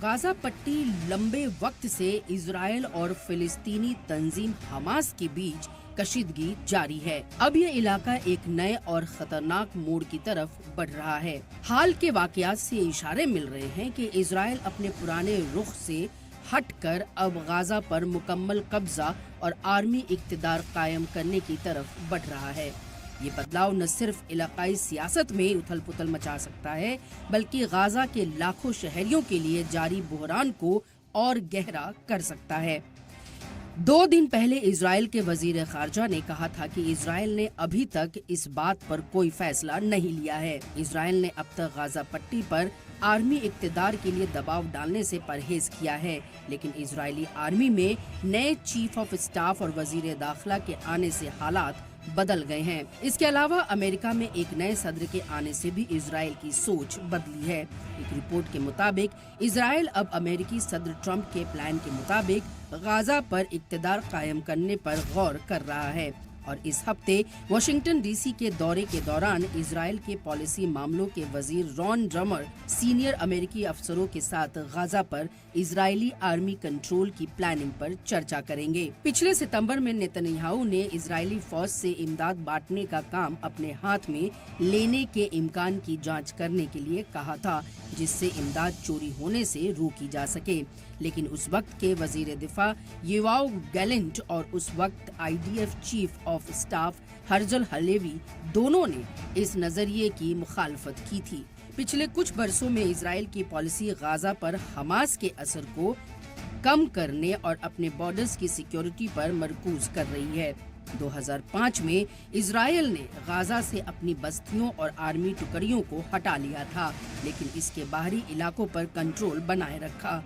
Gaza पट्टी लंबे वक्त से इजराइल और फिलिस्तीनी तंजीम हमास के बीच कशीदगी जारी है। अब ये इलाका एक नए और खतरनाक मोड़ की तरफ बढ़ रहा है। हाल के वाकयात से इशारे मिल रहे हैं कि इजराइल अपने पुराने रुख से हटकर अब गाजा पर मुकम्मल कब्जा और आर्मी इक्तदार कायम करने की तरफ बढ़ रहा है। ये बदलाव न सिर्फ इलाकाई सियासत में उथल पुथल मचा सकता है, बल्कि गाजा के लाखों शहरियों के लिए जारी बहरान को और गहरा कर सकता है। 2 दिन पहले इजराइल के वजीर खारजा ने कहा था कि इजराइल ने अभी तक इस बात पर कोई फैसला नहीं लिया है। इजराइल ने अब तक गाजा पट्टी पर आर्मी इक्तदार के लिए दबाव डालने से परहेज किया है, लेकिन इजरायली आर्मी में नए चीफ ऑफ स्टाफ और वजीर दाखिला के आने से हालात बदल गए हैं। इसके अलावा अमेरिका में एक नए सदर के आने से भी इजराइल की सोच बदली है। एक रिपोर्ट के मुताबिक इजराइल अब अमेरिकी सदर ट्रंप के प्लान के मुताबिक गाजा पर इक्तदार कायम करने पर गौर कर रहा है और इस हफ्ते वाशिंगटन डीसी के दौरे के दौरान इजराइल के पॉलिसी मामलों के वजीर रॉन ड्रमर सीनियर अमेरिकी अफसरों के साथ गाजा पर इजरायली आर्मी कंट्रोल की प्लानिंग पर चर्चा करेंगे। पिछले सितंबर में नेतन्याहू ने इजरायली फौज से इमदाद बांटने का काम अपने हाथ में लेने के इम्कान की जांच करने के लिए कहा था, जिससे इमदाद चोरी होने से रोकी जा सके, लेकिन उस वक्त के वजीर दिफा योआव गैलेंट और उस वक्त IDF chief of staff Herzl Halevi दोनों ने इस नजरिए की मुखालफत की थी। पिछले कुछ बरसों में इजराइल की पॉलिसी गाजा पर हमास के असर को कम करने और अपने बॉर्डर्स की सिक्योरिटी पर मरकूज कर रही है। 2005 में इजराइल ने गाजा से अपनी बस्तियों और आर्मी टुकड़ियों को हटा लिया था, लेकिन इसके बाहरी इलाकों पर कंट्रोल बनाए रखा।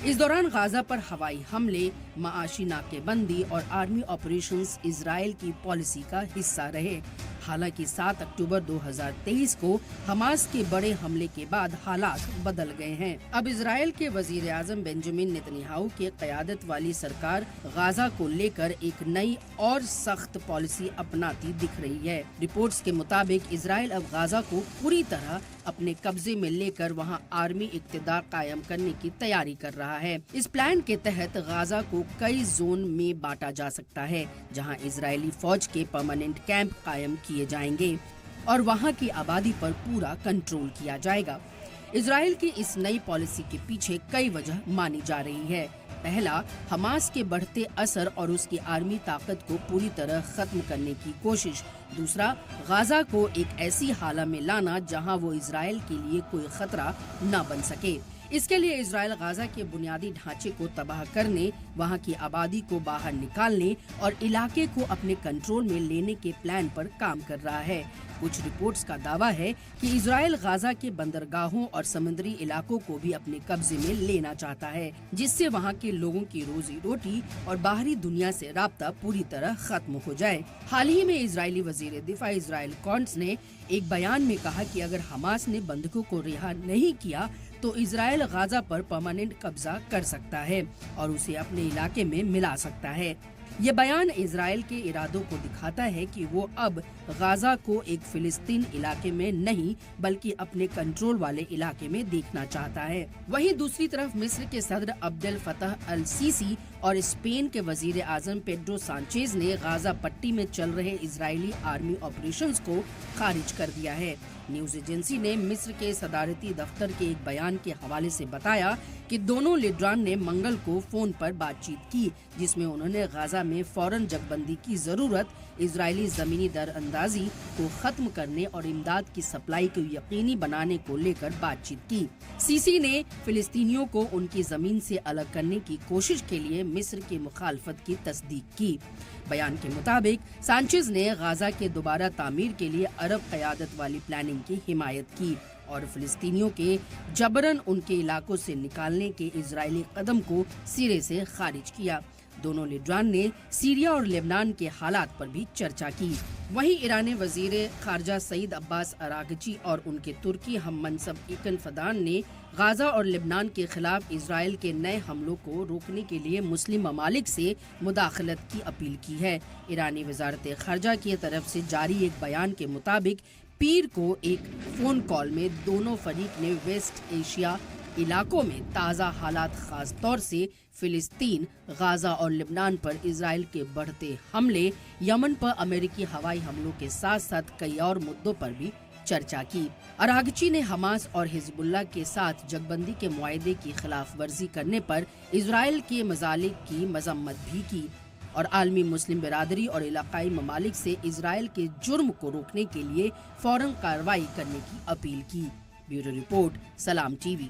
इस दौरान गाजा पर हवाई हमले, माशी नाकेबंदी और आर्मी ऑपरेशंस इजराइल की पॉलिसी का हिस्सा रहे। हालांकि 7 अक्टूबर 2023 को हमास के बड़े हमले के बाद हालात बदल गए हैं। अब इजराइल के वजीर आजम बेंजामिन नेतन्याहू की क़यादत वाली सरकार गाजा को लेकर एक नई और सख्त पॉलिसी अपनाती दिख रही है। रिपोर्ट्स के मुताबिक इजराइल अब गाजा को पूरी तरह अपने कब्जे में लेकर वहां आर्मी इक्तदार कायम करने की तैयारी कर रहा है। इस प्लान के तहत गाजा को कई जोन में बांटा जा सकता है, जहां इजरायली फौज के परमानेंट कैंप कायम किए जाएंगे और वहां की आबादी पर पूरा कंट्रोल किया जाएगा। इजराइल की इस नई पॉलिसी के पीछे कई वजह मानी जा रही है। पहला, हमास के बढ़ते असर और उसकी आर्मी ताकत को पूरी तरह खत्म करने की कोशिश। दूसरा, गाजा को एक ऐसी हालत में लाना जहां वो इजराइल के लिए कोई खतरा न बन सके। इसके लिए इजराइल गाजा के बुनियादी ढांचे को तबाह करने, वहां की आबादी को बाहर निकालने और इलाके को अपने कंट्रोल में लेने के प्लान पर काम कर रहा है। कुछ रिपोर्ट्स का दावा है कि इजराइल गाजा के बंदरगाहों और समुद्री इलाकों को भी अपने कब्जे में लेना चाहता है, जिससे वहां के लोगों की रोजी रोटी और बाहरी दुनिया से राब्ता पूरी तरह खत्म हो जाए। हाल ही में इजरायली वजीर दिफा इजराइल कॉन्ट्स ने एक बयान में कहा कि अगर हमास ने बंधकों को रिहा नहीं किया तो इजराइल गाजा पर परमानेंट कब्जा कर सकता है और उसे अपने इलाके में मिला सकता है। ये बयान इजराइल के इरादों को दिखाता है कि वो अब गाजा को एक फिलिस्तीन इलाके में नहीं बल्कि अपने कंट्रोल वाले इलाके में देखना चाहता है। वहीं दूसरी तरफ मिस्र के सदर अब्देल फतह अल सीसी और स्पेन के वजीर आजम पेड्रो सांचेज ने गाजा पट्टी में चल रहे इजरायली आर्मी ऑपरेशंस को खारिज कर दिया है। न्यूज एजेंसी ने मिस्र के सदारती दफ्तर के एक बयान के हवाले से बताया कि दोनों लीडरान ने मंगल को फोन पर बातचीत की, जिसमें उन्होंने गाजा में फौरन जगबंदी की जरूरत, इजरायली जमीनी दरअंदाजी को खत्म करने और इमदाद की सप्लाई को यकीनी बनाने को लेकर बातचीत की। सीसी ने फिलिस्तीनियों को उनकी जमीन से अलग करने की कोशिश के लिए मिस्र की मुखालफत की तस्दीक की। बयान के मुताबिक सांचेज ने गाजा के दोबारा तामीर के लिए अरब क़यादत वाली प्लानिंग की हिमायत की और फिलिस्तीनियों के जबरन उनके इलाकों से निकालने के इजरायली कदम को सिरे से खारिज किया। दोनों लीडरान ने सीरिया और लेबनान के हालात पर भी चर्चा की। वहीं ईरानी वजीर खारजा सईद अब्बास अरागची और उनके तुर्की हम मनसब इकन फदान ने गाजा और लेबनान के खिलाफ इजराइल के नए हमलों को रोकने के लिए मुस्लिम ममालिक से मुदाखलत की अपील की है। ईरानी वजारत खारजा की तरफ से जारी एक बयान के मुताबिक पीर को एक फोन कॉल में दोनों फरीक ने वेस्ट एशिया, इलाकों में ताज़ा हालात, खास तौर से फिलिस्तीन, गाजा और लेबनान पर इसराइल के बढ़ते हमले, यमन पर अमेरिकी हवाई हमलों के साथ साथ कई और मुद्दों पर भी चर्चा की। अरागची ने हमास और हिजबुल्लाह के साथ जगबंदी के मुआहदे की खिलाफ वर्जी करने पर इसराइल के मजालिक की मजम्मत भी की और आलमी मुस्लिम बिरादरी और इलाकाई ममालिक से इसराइल के जुर्म को रोकने के लिए फौरन कार्रवाई करने की अपील की। ब्यूरो रिपोर्ट, सलाम टीवी।